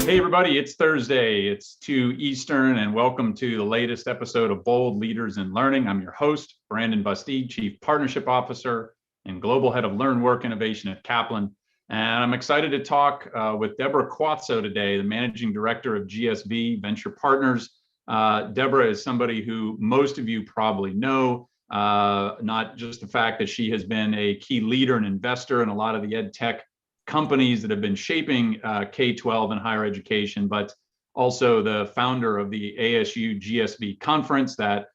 Everybody, it's Thursday, it's 2 Eastern, and welcome to the latest episode of Bold Leaders in Learning. I'm your host, Brandon Busteed, Chief Partnership Officer and Global Head of Learn Work Innovation at Kaplan. And I'm excited to talk with Deborah Quazzo today, the Managing Director of GSV Venture Partners. Deborah is somebody who most of you probably know, not just the fact that she has been a key leader and investor in a lot of the EdTech companies that have been shaping K-12 and higher education, but also the founder of the ASU-GSV conference that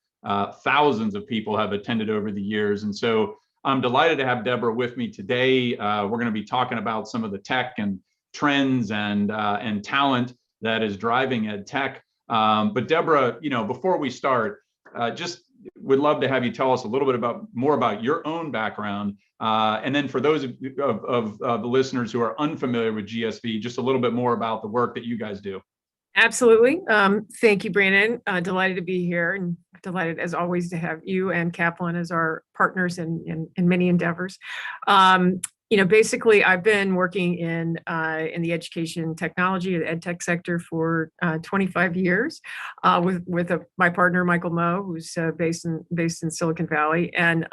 thousands of people have attended over the years. And so I'm delighted to have Deborah with me today. We're going to be talking about some of the tech and trends and talent that is driving EdTech. But Deborah, before we start, just would love to have you tell us a little bit more about your own background. And then for those of the listeners who are unfamiliar with GSV, just a little bit more about the work that you guys do. Absolutely. Thank you, Brandon. Delighted to be here, and delighted as always to have you and Kaplan as our partners in many endeavors. Basically, I've been working in the education technology, the EdTech sector for 25 years with my partner, Michael Moe, who's based in Silicon Valley. And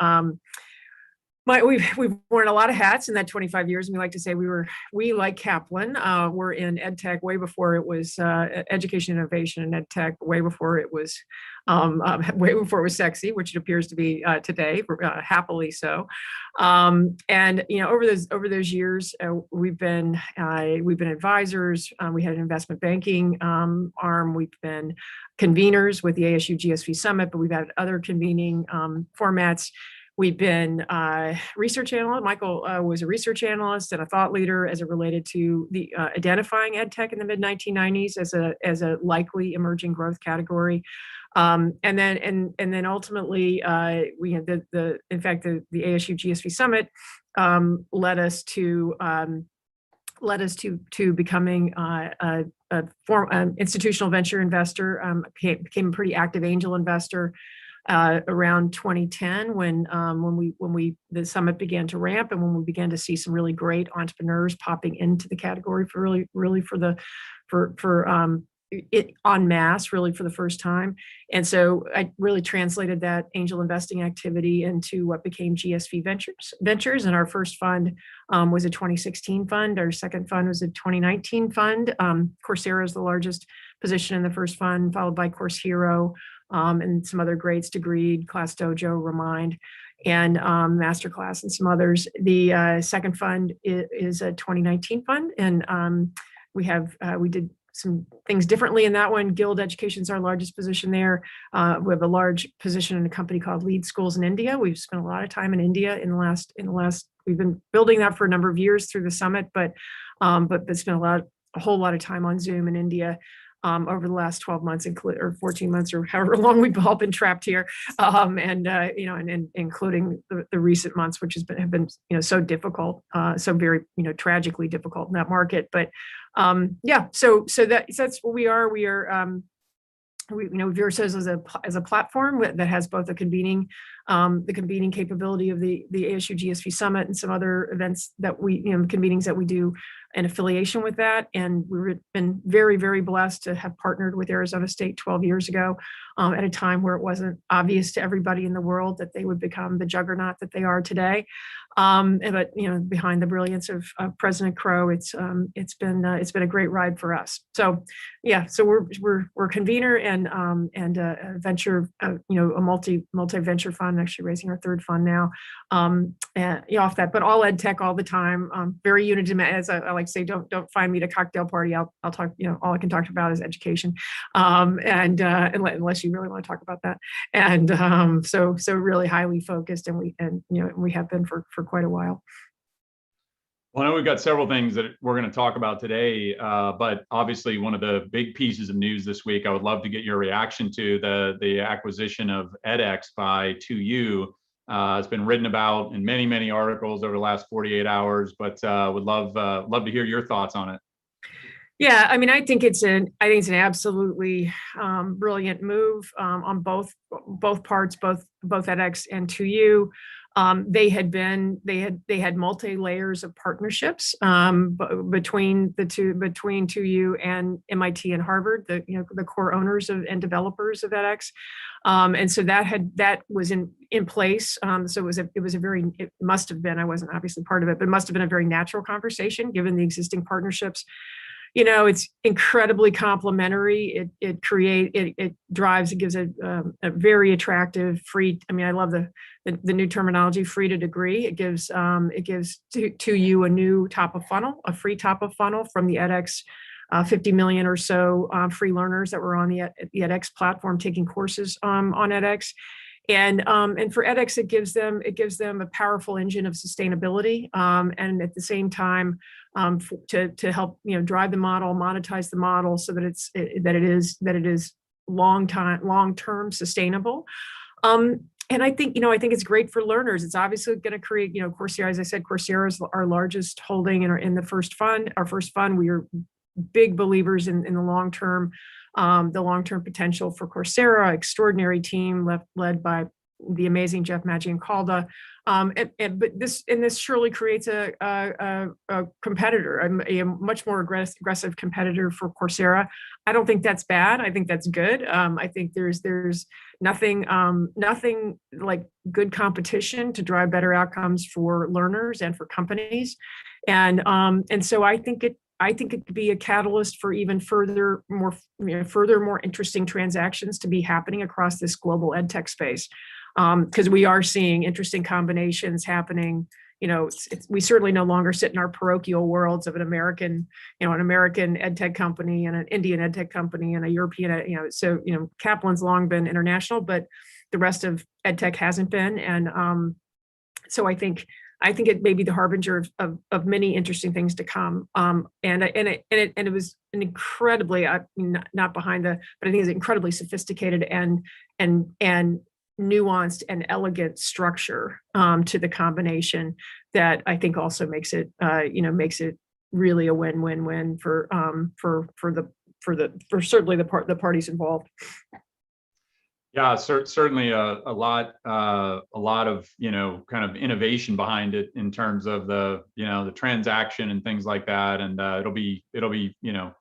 we've worn a lot of hats in that 25 years, and we like to say we like Kaplan. We're in EdTech way before it was education innovation and EdTech, way before it was sexy, which it appears to be today, happily so. And over those years, we've been advisors. We had an investment banking arm. We've been conveners with the ASU-GSV Summit, but we've had other convening formats. We've been research analyst. Michael was a research analyst and a thought leader as it related to the identifying EdTech in the mid 1990s as a likely emerging growth category, and then ultimately we had the ASU-GSV Summit led us to becoming an institutional venture investor. Became a pretty active angel investor around 2010 when the summit began to ramp, and when we began to see some really great entrepreneurs popping into the category for it en masse, really for the first time. And so I really translated that angel investing activity into what became GSV Ventures. And our first fund was a 2016 fund. Our second fund was a 2019 fund. Coursera is the largest position in the first fund, followed by Course Hero, and some other greats, Degreed, Class Dojo, Remind, and Masterclass, and some others. The second fund is a 2019 fund, and we did some things differently in that one. Guild Education is our largest position there. We have a large position in a company called Lead Schools in India. We've spent a lot of time in India in the last. We've been building that for a number of years through the summit, but spent a whole lot of time on Zoom in India over the last 12 months, or 14 months, or however long we've all been trapped here, and including the recent months, which have been so difficult, so very tragically difficult in that market. But so that's what we are. We are we view ourselves as a platform that has both the convening capability of the ASU-GSV Summit and some other events that convenings that we do in affiliation with that. And we've been very, very blessed to have partnered with Arizona State 12 years ago, at a time where it wasn't obvious to everybody in the world that they would become the juggernaut that they are today. But behind the brilliance of President Crow, it's been a great ride for us. So we're convener and a venture, a multi-venture fund, actually raising our third fund now, off that, but all EdTech all the time. Very unidimensional, as I like to say, don't find me at a cocktail party. I'll talk, all I can talk about is education, unless you really want to talk about that. And so really highly focused, and we have been for quite a while. Well, I know we've got several things that we're going to talk about today, but obviously one of the big pieces of news this week, I would love to get your reaction to the acquisition of edX by 2U. It's been written about in many, many articles over the last 48 hours, but would love to hear your thoughts on it. Yeah, I mean, I think it's an absolutely brilliant move on both parts, both edX and 2U. They had multi layers of partnerships between 2U and MIT and Harvard, the core owners and developers of edX, and so that was in place. So it must have been, I wasn't obviously part of it, but it must have been a very natural conversation given the existing partnerships. It's incredibly complementary. It drives, it gives a very attractive free. I mean, I love the new terminology, free to degree. It gives to you a new top of funnel, a free top of funnel from the edX 50 million or so free learners that were on the edX platform taking courses on edX. And for edX, it gives them a powerful engine of sustainability, and at the same time to help drive the model, monetize the model, so that it is long-term sustainable. And I think it's great for learners. It's obviously going to create, Coursera. As I said, Coursera is our largest holding in the first fund. Our first fund, we are big believers in the long-term potential for Coursera. Extraordinary team led by the amazing Jeff Maggiancalda. But this surely creates a competitor, a much more aggressive competitor for Coursera. I don't think that's bad. I think that's good. I think there's nothing like good competition to drive better outcomes for learners and for companies, and so I think it could be a catalyst for even further, more interesting transactions to be happening across this global EdTech space, because we are seeing interesting combinations happening. We certainly no longer sit in our parochial worlds of an American EdTech company and an Indian EdTech company and a European. So Kaplan's long been international, but the rest of EdTech hasn't been, and so I think it may be the harbinger of many interesting things to come. And it was an incredibly, not behind but I think it's incredibly sophisticated and nuanced and elegant structure to the combination that I think also makes it really a win-win-win for certainly the parties involved. Yeah, certainly a lot of kind of innovation behind it in terms of the transaction and things like that, and it'll be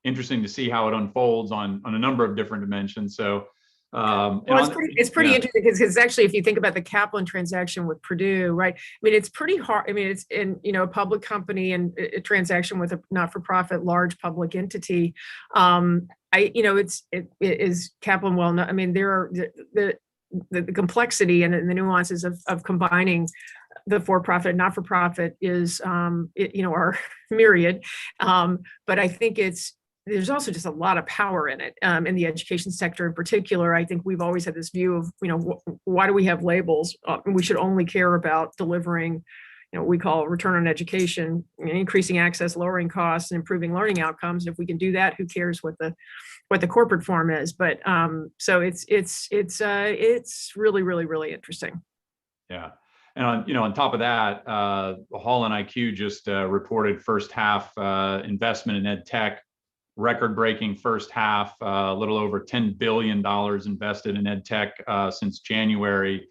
interesting to see how it unfolds on a number of different dimensions. So it's pretty interesting because actually, if you think about the Kaplan transaction with Purdue, right? I mean, it's pretty hard. I mean, it's in a public company and a transaction with a not-for-profit large public entity. It is Kaplan well known. I mean, there are the complexity and the nuances of combining the for-profit and not-for-profit is are myriad. But I think there's also just a lot of power in it, in the education sector in particular. I think we've always had this view of, why do we have labels? We should only care about delivering, what we call return on education, increasing access, lowering costs, and improving learning outcomes. And if we can do that, who cares what the corporate form is? But so it's really, really, really interesting. Yeah. And on top of that, Hall and IQ just reported first half investment in EdTech, record-breaking first half, a little over $10 billion invested in EdTech since January.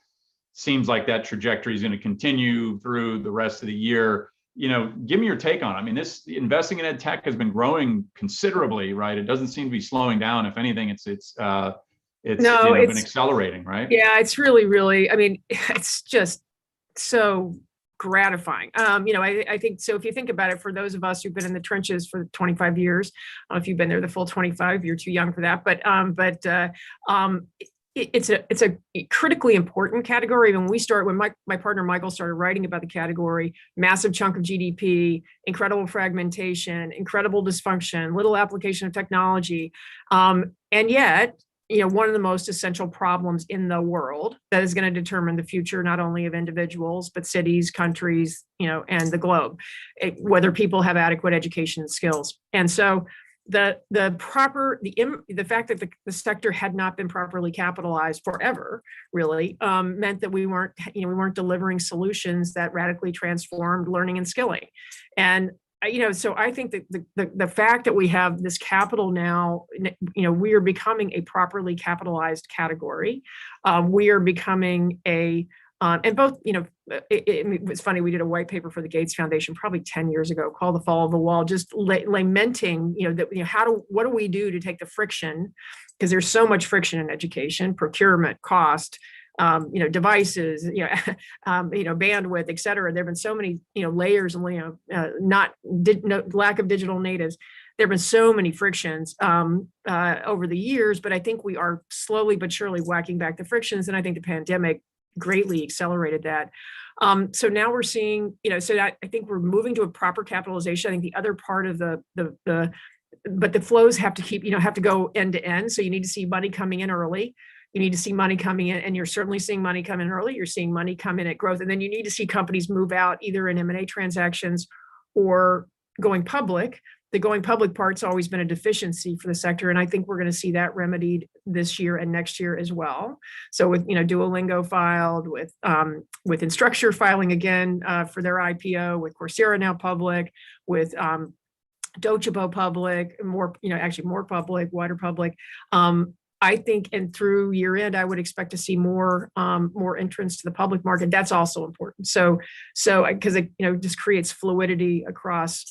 Seems like that trajectory is going to continue through the rest of the year. Give me your take on it. I mean, this investing in EdTech has been growing considerably, right? It doesn't seem to be slowing down. If anything, it's been accelerating, right? Yeah, it's really, really. I mean, it's just so gratifying. I think so. If you think about it, for those of us who've been in the trenches for 25 years, if you've been there the full 25, you're too young for that. But it's a critically important category. When my partner Michael started writing about the category, massive chunk of GDP, incredible fragmentation, incredible dysfunction, little application of technology, and yet one of the most essential problems in the world that is going to determine the future, not only of individuals, but cities, countries, and the globe, whether people have adequate education and skills. And so the fact that the sector had not been properly capitalized forever really meant that we weren't delivering solutions that radically transformed learning and skilling. And so I think that the fact that we have this capital now, we are becoming a properly capitalized category. We are becoming and both, it's funny, we did a white paper for the Gates Foundation probably 10 years ago called The Fall of the Wall, just lamenting, what do we do to take the friction? Because there's so much friction in education, procurement, cost, devices, bandwidth, et cetera. There have been so many, layers and, lack of digital natives. There have been so many frictions over the years, but I think we are slowly but surely whacking back the frictions. And I think the pandemic greatly accelerated that. So now we're seeing, I think we're moving to a proper capitalization. I think the other part of but the flows have to go end to end. So you need to see money coming in early. You need to see money coming in, and you're certainly seeing money come in early. You're seeing money come in at growth. And then you need to see companies move out either in M&A transactions or going public. The going public part's always been a deficiency for the sector. And I think we're going to see that remedied this year and next year as well. So with, Duolingo filed, with Instructure filing again for their IPO, with Coursera now public, with Docebo public, more public, wider public. I think, and through year end, I would expect to see more entrance to the public market. That's also important. So because it just creates fluidity across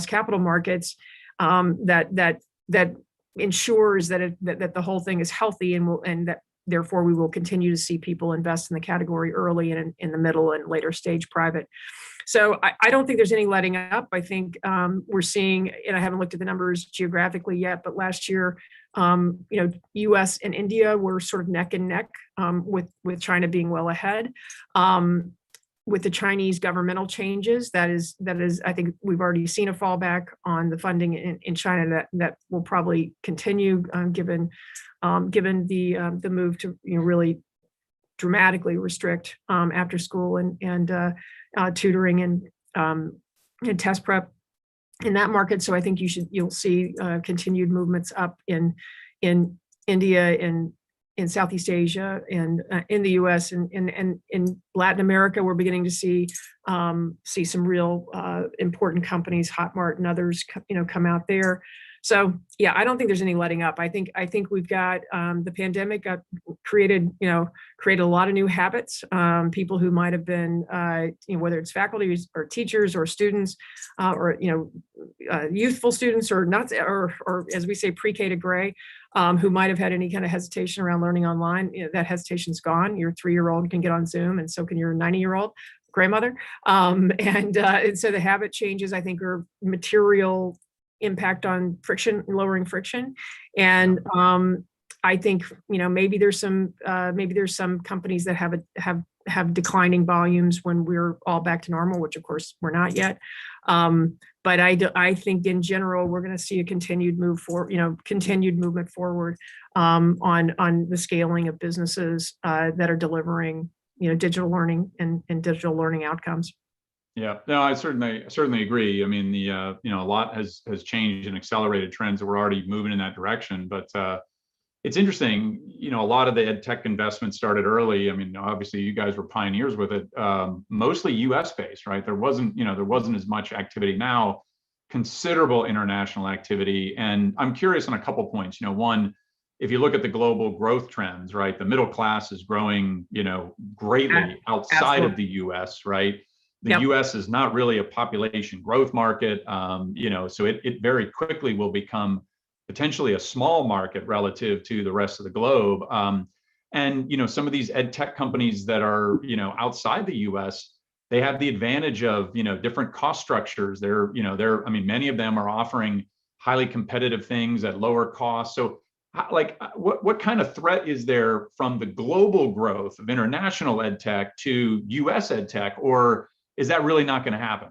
capital markets that ensures that the whole thing is healthy, and that therefore we will continue to see people invest in the category early and in the middle and later stage private. So I don't think there's any letting up. I think we're seeing, and I haven't looked at the numbers geographically yet, but last year, U.S. and India were sort of neck and neck with China being well ahead. With the Chinese governmental changes, that is, I think we've already seen a fallback on the funding in China that will probably continue given the move to really dramatically restrict after school and tutoring and test prep in that market. So I think you'll see continued movements up in India, in Southeast Asia, and in the U.S. and in Latin America. We're beginning to see some real important companies, Hotmart and others, come out there. So yeah, I don't think there's any letting up. I think we've got the pandemic created a lot of new habits. People who might have been whether it's faculty or teachers or students or youthful students or not, or as we say, pre-K to gray, who might have had any kind of hesitation around learning online. That hesitation's gone. Your 3-year-old can get on Zoom, and so can your 90-year-old grandmother. And so the habit changes, I think, are material impact on friction, lowering friction. And I think maybe there's some companies that have declining volumes when we're all back to normal, which of course we're not yet. But I think in general we're going to see a continued movement forward on the scaling of businesses that are delivering digital learning and digital learning outcomes. Yeah, no, I certainly agree. I mean, a lot has changed and accelerated trends that were already moving in that direction. But it's interesting, a lot of the ed tech investment started early. I mean, obviously you guys were pioneers with it, mostly US based, right? There wasn't as much activity. Now, considerable international activity. And I'm curious on a couple points. One, if you look at the global growth trends, right, the middle class is growing, greatly outside of the US, right? The Yep. US is not really a population growth market, so it very quickly will become potentially a small market relative to the rest of the globe. And some of these ed tech companies that are outside the US, they have the advantage of different cost structures. Many of them are offering highly competitive things at lower cost. So what kind of threat is there from the global growth of international ed tech to US ed tech, or is that really not going to happen?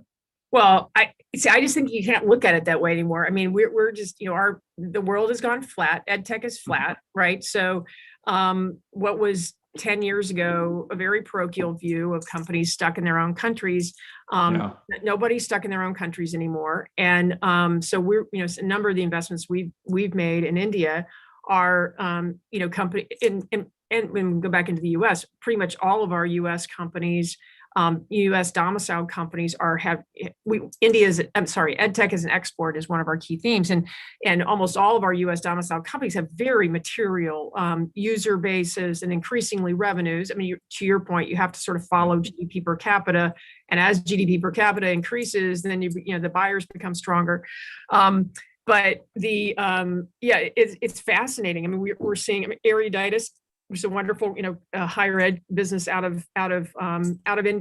Well, I see. I just think you can't look at it that way anymore. I mean, we're just, the world has gone flat. Ed tech is flat, right? So, what was 10 years ago a very parochial view of companies stuck in their own countries, Yeah. nobody's stuck in their own countries anymore. And so a number of the investments we've made in India are, company and when we go back into the U.S., pretty much all of our U.S. companies, U.S. domiciled companies EdTech as an export is one of our key themes. And almost all of our U.S. domiciled companies have very material user bases and increasingly revenues. I mean, to your point, you have to sort of follow GDP per capita. And as GDP per capita increases, then the buyers become stronger. But it's fascinating. I mean, we're seeing Eruditus, which is a wonderful, higher ed business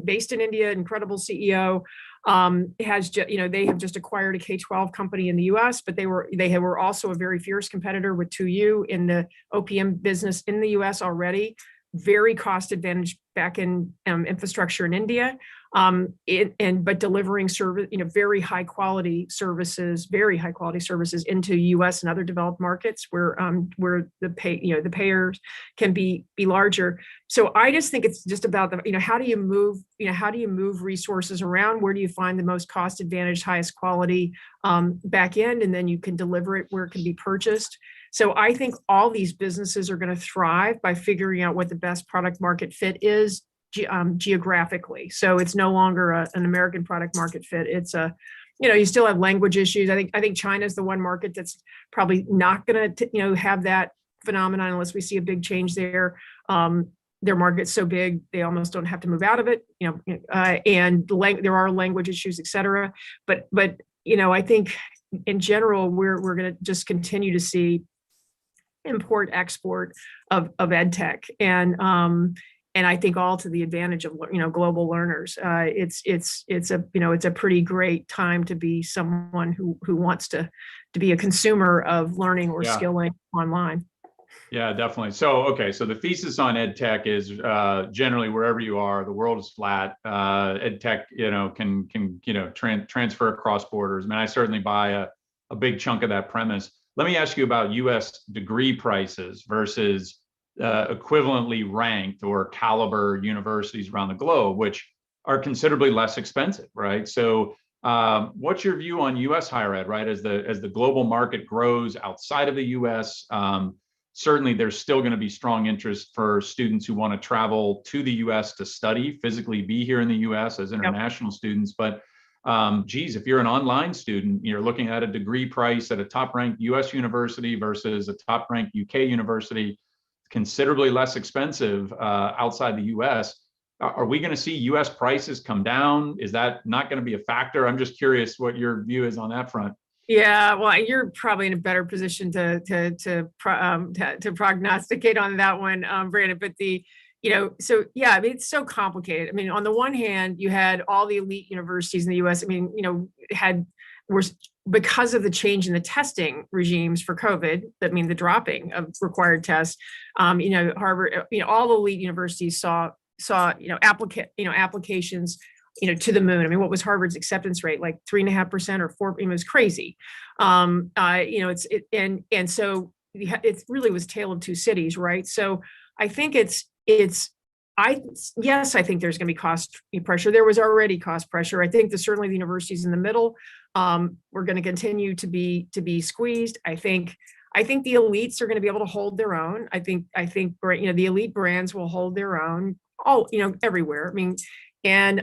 based in India, incredible CEO, they have just acquired a K-12 company in the U.S., but they were also a very fierce competitor with 2U in the OPM business in the U.S. already. Very cost advantage back in infrastructure in India, but delivering service, very high quality services into U.S. and other developed markets where the payers can be larger. So I just think it's just about how do you move resources around? Where do you find the most cost advantage, highest quality back end, and then you can deliver it where it can be purchased. So I think all these businesses are going to thrive by figuring out what the best product market fit is geographically. So it's no longer an American product market fit. It's you still have language issues. I think China is the one market that's probably not going to have that phenomenon unless we see a big change there. Their market's so big they almost don't have to move out of it. And there are language issues, et cetera. But I think in general we're going to just continue to see import export of ed tech, and I think all to the advantage of global learners. It's a pretty great time to be someone who wants to be a consumer of learning or skilling online. Yeah, definitely. So the thesis on ed tech is generally wherever you are, the world is flat. Ed tech can transfer across borders. I mean, I certainly buy a big chunk of that premise. Let me ask you about U.S. degree prices versus equivalently ranked or caliber universities around the globe, which are considerably less expensive, right? So what's your view on U.S. higher ed, right? As the global market grows outside of the U.S., certainly there's still going to be strong interest for students who want to travel to the U.S. to study, physically be here in the U.S. as international students. But if you're an online student, you're looking at a degree price at a top-ranked U.S. university versus a top-ranked U.K. university, considerably less expensive outside the U.S. Are we going to see U.S. prices come down? Is that not going to be a factor? I'm just curious what your view is on that front. Yeah, well, you're probably in a better position to prognosticate on that one, Brandon. But I mean, it's so complicated. I mean, on the one hand, you had all the elite universities in the U.S. I mean, because of the change in the testing regimes for COVID, the dropping of required tests, Harvard, all the elite universities saw applications to the moon. I mean, what was Harvard's acceptance rate? Like 3.5% or 4%? It was crazy. So it really was tale of two cities, right? So I think I think there's going to be cost pressure. There was already cost pressure. I think certainly the universities in the middle were going to continue to be squeezed. I think the elites are going to be able to hold their own. I think the elite brands will hold their own everywhere. I mean,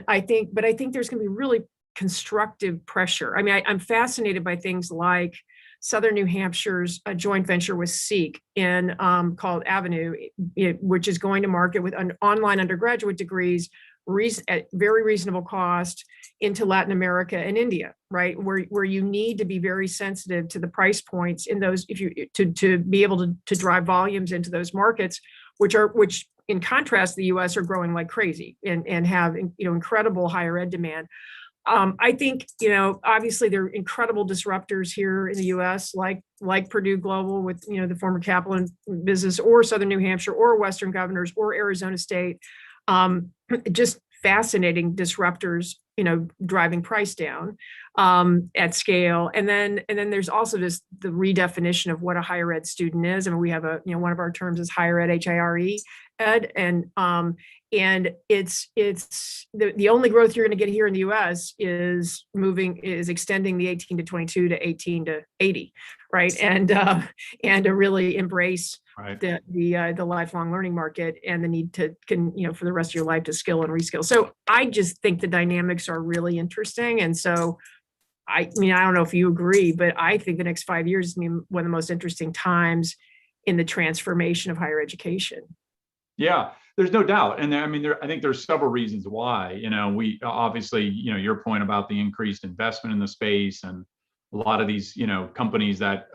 I think there's going to be really constructive pressure. I mean, I'm fascinated by things like Southern New Hampshire's joint venture with Seek called Avenue, which is going to market with online undergraduate degrees at very reasonable cost into Latin America and India, right? Where you need to be very sensitive to the price points in those to be able to drive volumes into those markets, which in contrast, the U.S. are growing like crazy and have incredible higher ed demand. I think obviously there are incredible disruptors here in the U.S. like Purdue Global with the former Kaplan business, or Southern New Hampshire, or Western Governors, or Arizona State. Just fascinating disruptors driving price down at scale. And then there's also just the redefinition of what a higher ed student is. I mean, we have one of our terms is higher ed, HIRE ed, and it's the only growth you're going to get here in the U.S. is extending the 18 to 22 to 18 to 80, right? And to really embrace right. the lifelong learning market and the need to for the rest of your life to skill and reskill. So I just think the dynamics are really interesting. And so I don't know if you agree, but I think the next 5 years is one of the most interesting times in the transformation of higher education. Yeah, there's no doubt. And I think there's several reasons why. We obviously, your point about the increased investment in the space and a lot of these, companies that,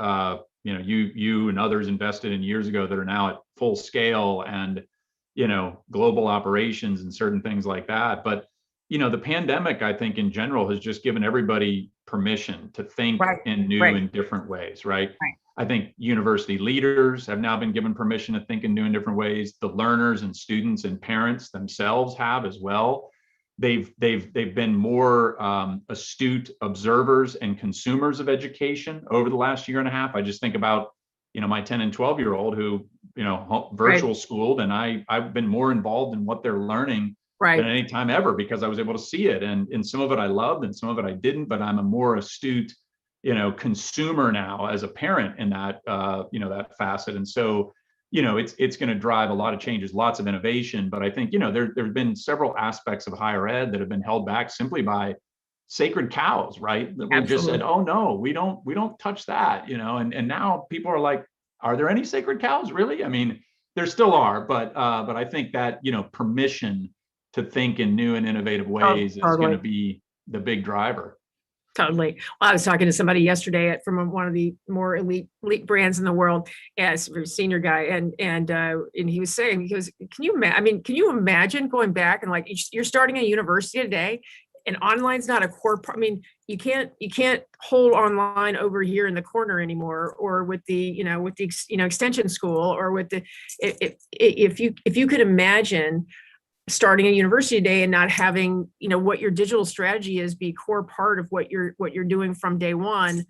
you and others invested in years ago that are now at full scale and, global operations and certain things like that. But, the pandemic, I think in general has just given everybody permission to think in new and different ways, right? I think university leaders have now been given permission to think in new and different ways. The learners and students and parents themselves have as well. They've been more astute observers and consumers of education over the last year and a half. I just think about, my 10 and 12-year-old who, virtual schooled, and I've been more involved in what they're learning than any time ever because I was able to see it. And some of it I loved and some of it I didn't, but I'm a more astute consumer now as a parent in that, that facet. And so, it's going to drive a lot of changes, lots of innovation. But I think, there's been several aspects of higher ed that have been held back simply by sacred cows, right? That we just said, oh no, we don't touch that, and now people are like, are there any sacred cows really? I mean, there still are, but I think that, permission to think in new and innovative ways is going to be the big driver. Totally. Well, I was talking to somebody yesterday from one of the more elite brands in the world, as a senior guy, and he was saying, he goes, can you imagine going back and like you're starting a university today, and online's not a core part. I mean, you can't hold online over here in the corner anymore, or with the extension school, or with the if you could imagine starting a university today and not having, what your digital strategy is be core part of what you're doing from day one,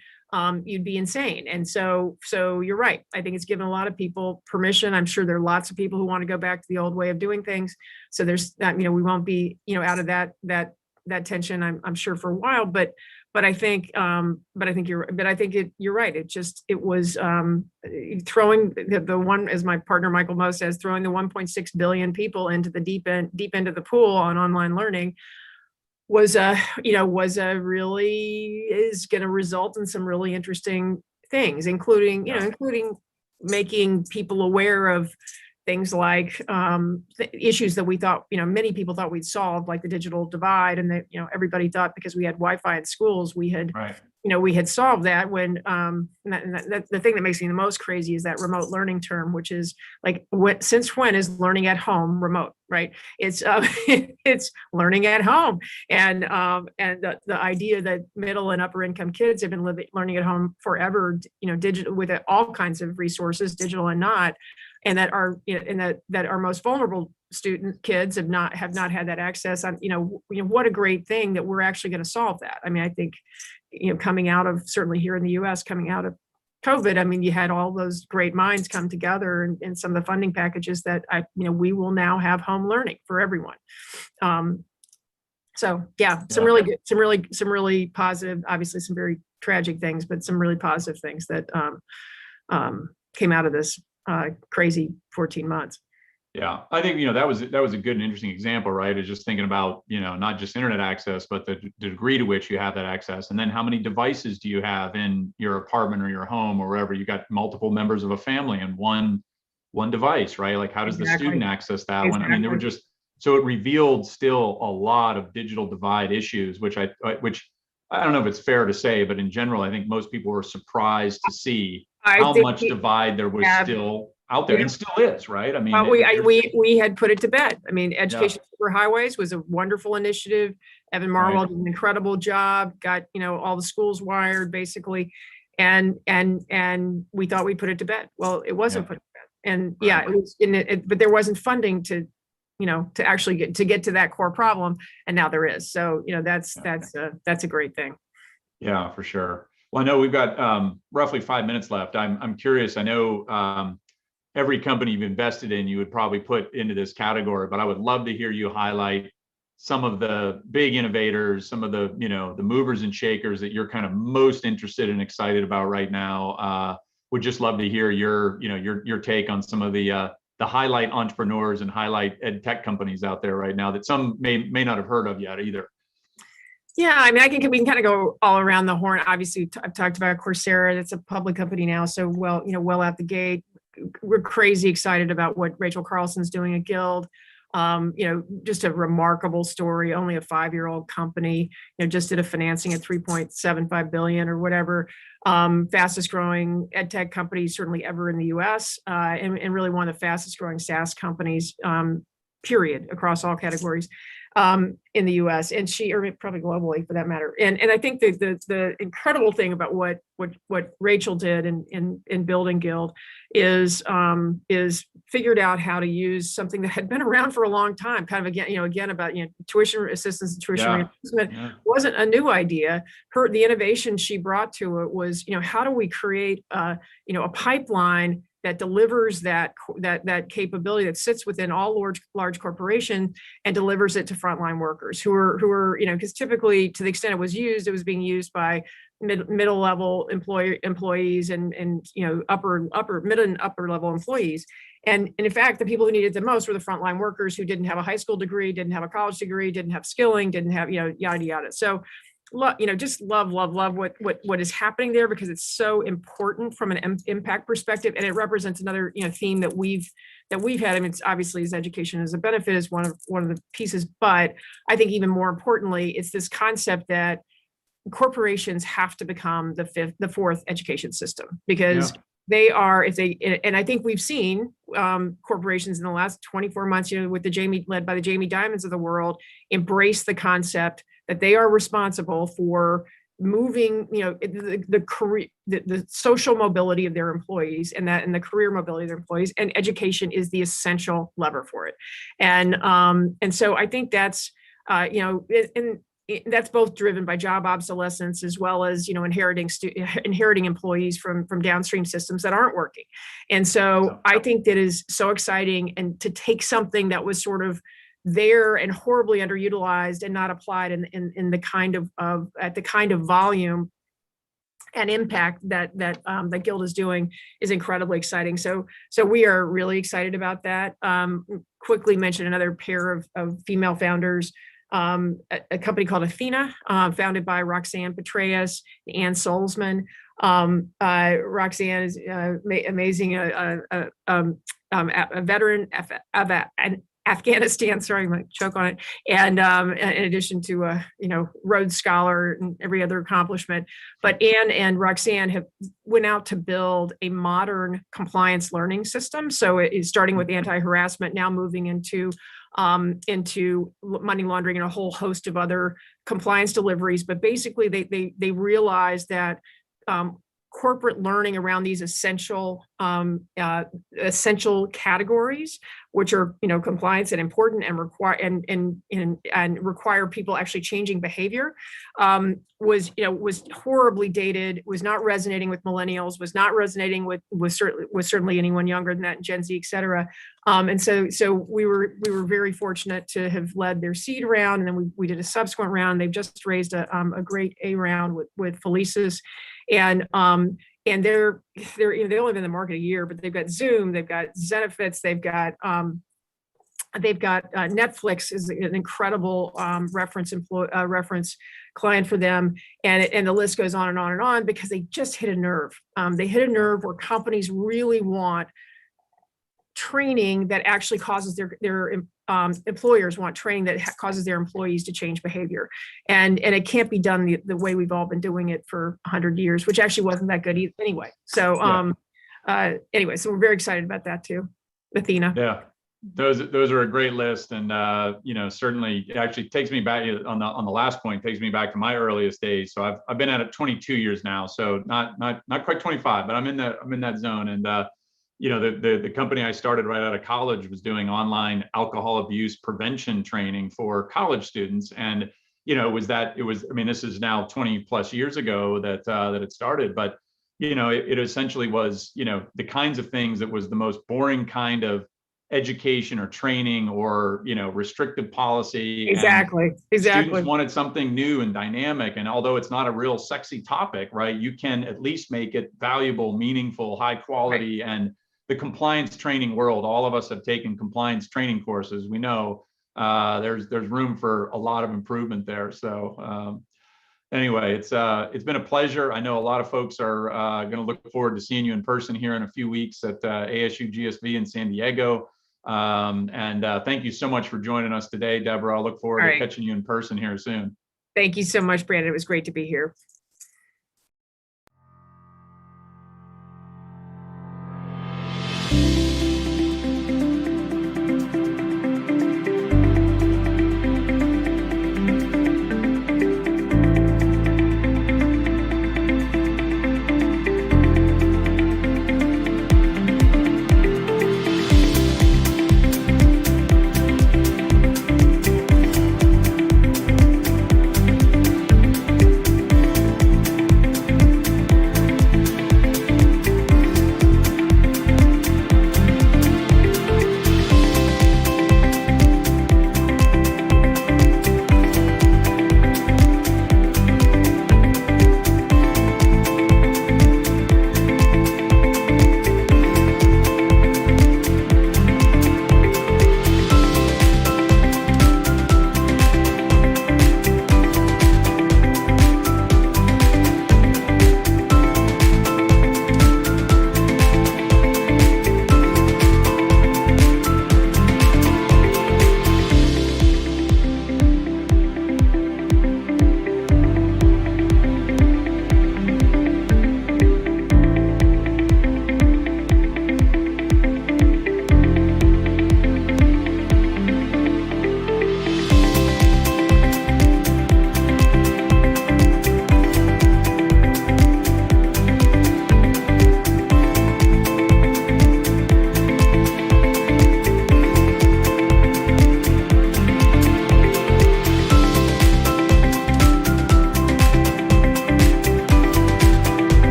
you'd be insane. And so you're right. I think it's given a lot of people permission. I'm sure there are lots of people who want to go back to the old way of doing things. So there's that, we won't be, out of that tension, I'm sure, for a while, but I think you're right. It was throwing the one, as my partner Michael Moe says, throwing the 1.6 billion people into the deep end of the pool on online learning was really is going to result in some really interesting things, including making people aware of things like issues that we thought, many people thought we'd solved, like the digital divide, and that, everybody thought because we had Wi-Fi in schools, we had, we had solved that. When the thing that makes me the most crazy is that remote learning term, which is like, since when is learning at home remote, right? It's it's learning at home, and the idea that middle and upper income kids have been learning at home forever, digital, with all kinds of resources, digital and not. And that our most vulnerable kids have not had that access. What a great thing that we're actually going to solve that. I mean, I think, coming out of, certainly here in the U.S., coming out of COVID, I mean, you had all those great minds come together, and some of the funding packages that we will now have home learning for everyone. So yeah, some really positive, obviously some very tragic things, but some really positive things that came out of this crazy 14 months. Yeah, I think, that was a good and interesting example, right? Is just thinking about, not just internet access, but the degree to which you have that access. And then how many devices do you have in your apartment or your home or wherever? You got multiple members of a family and one device, right? Like, how does the student access that one? I mean, there were just, so it revealed still a lot of digital divide issues, which I don't know if it's fair to say, but in general, I think most people were surprised to see how much divide there was still out there, and still is, right? I mean, we had put it to bed. I mean, Education Superhighways was a wonderful initiative. Evan Marwell did an incredible job, got, all the schools wired basically. And we thought we put it to bed. Well, it wasn't put to bed. And it was but there wasn't funding to to actually get to that core problem. And now there is. So, that's a great thing. Yeah, for sure. Well, I know we've got roughly 5 minutes left. I'm curious. I know every company you've invested in, you would probably put into this category, but I would love to hear you highlight some of the big innovators, some of the, the movers and shakers that you're kind of most interested and excited about right now. Would just love to hear your take on some of the highlight entrepreneurs and highlight ed tech companies out there right now that some may not have heard of yet either. Yeah, I mean, we can kind of go all around the horn. Obviously, I've talked about Coursera. That's a public company now, so well out the gate. We're crazy excited about what Rachel Carlson's doing at Guild. Just a remarkable story. Only a 5-year-old company. Just did a financing at 3.75 billion or whatever. Fastest growing ed tech company certainly ever in the U.S. And really one of the fastest growing SaaS companies. Period, across all categories in the U.S. and or probably globally for that matter. And I think the incredible thing about what Rachel did in building Guild is figured out how to use something that had been around for a long time. Kind of again about tuition assistance and tuition reimbursement wasn't a new idea. The innovation she brought to it was how do we create a pipeline that delivers that capability that sits within all large corporation and delivers it to frontline workers who are because typically, to the extent it was being used by middle level employees and upper mid and upper level employees. And in fact, the people who needed it the most were the frontline workers who didn't have a high school degree, didn't have a college degree, didn't have skilling, didn't have yada yada. So just love what is happening there, because it's so important from an impact perspective, and it represents another theme that we've had. I mean, it's obviously as education as a benefit is one of the pieces, but I think even more importantly, it's this concept that corporations have to become the fourth education system, because they are, and I think we've seen corporations in the last 24 months, with led by the Jamie Dimons of the world, embrace the concept that they are responsible for moving, the career, the social mobility of their employees, and the career mobility of their employees, and education is the essential lever for it. And so I think that's, that's both driven by job obsolescence as well as inheriting employees from downstream systems that aren't working. And so I think that is so exciting, and to take something that was sort of there and horribly underutilized and not applied in the kind of volume and impact that Guild is doing is incredibly exciting. So we are really excited about that. Quickly mention another pair of female founders. A company called Athena, founded by Roxanne Petraeus and Ann Solzman. Roxanne is amazing, a veteran of Afghanistan. Sorry, I might choke on it. And in addition to a Rhodes Scholar and every other accomplishment, but Ann and Roxanne went out to build a modern compliance learning system. So it is starting with anti-harassment, now moving into money laundering and a whole host of other compliance deliveries. But basically, they realized that corporate learning around these essential categories, which are compliance and important and require people actually changing behavior, was horribly dated, was not resonating with millennials, was not resonating with certainly anyone younger than that, Gen Z, et cetera. And so we were very fortunate to have led their seed round, and then we did a subsequent round. They've just raised a great A round with Felicis, and they're they've only been in the market a year, but they've got Zoom, they've got Zenefits, they've got Netflix is an incredible reference client for them, and the list goes on and on and on, because they just hit a nerve. They hit a nerve where companies really want training that actually causes their employers want training that causes their employees to change behavior, and it can't be done the way we've all been doing it for 100 years, which actually wasn't that good either, anyway. So so we're very excited about that too, Athena. Yeah, those are a great list, and certainly it actually takes me back on the last point, takes me back to my earliest days. So I've been at it 22 years now, so not quite 25, but I'm in that zone, and the company I started right out of college was doing online alcohol abuse prevention training for college students. And, I mean, this is now 20 plus years ago that it started, but, it essentially was, the kinds of things that was the most boring kind of education or training or, restrictive policy. Exactly. Students wanted something new and dynamic. And although it's not a real sexy topic, right, you can at least make it valuable, meaningful, high quality. Right. And the compliance training world, all of us have taken compliance training courses. We know there's room for a lot of improvement there. So anyway, it's been a pleasure. I know a lot of folks are going to look forward to seeing you in person here in a few weeks at ASU-GSV in San Diego. And thank you so much for joining us today, Deborah. I'll look forward to catching you in person here soon. Thank you so much, Brandon. It was great to be here.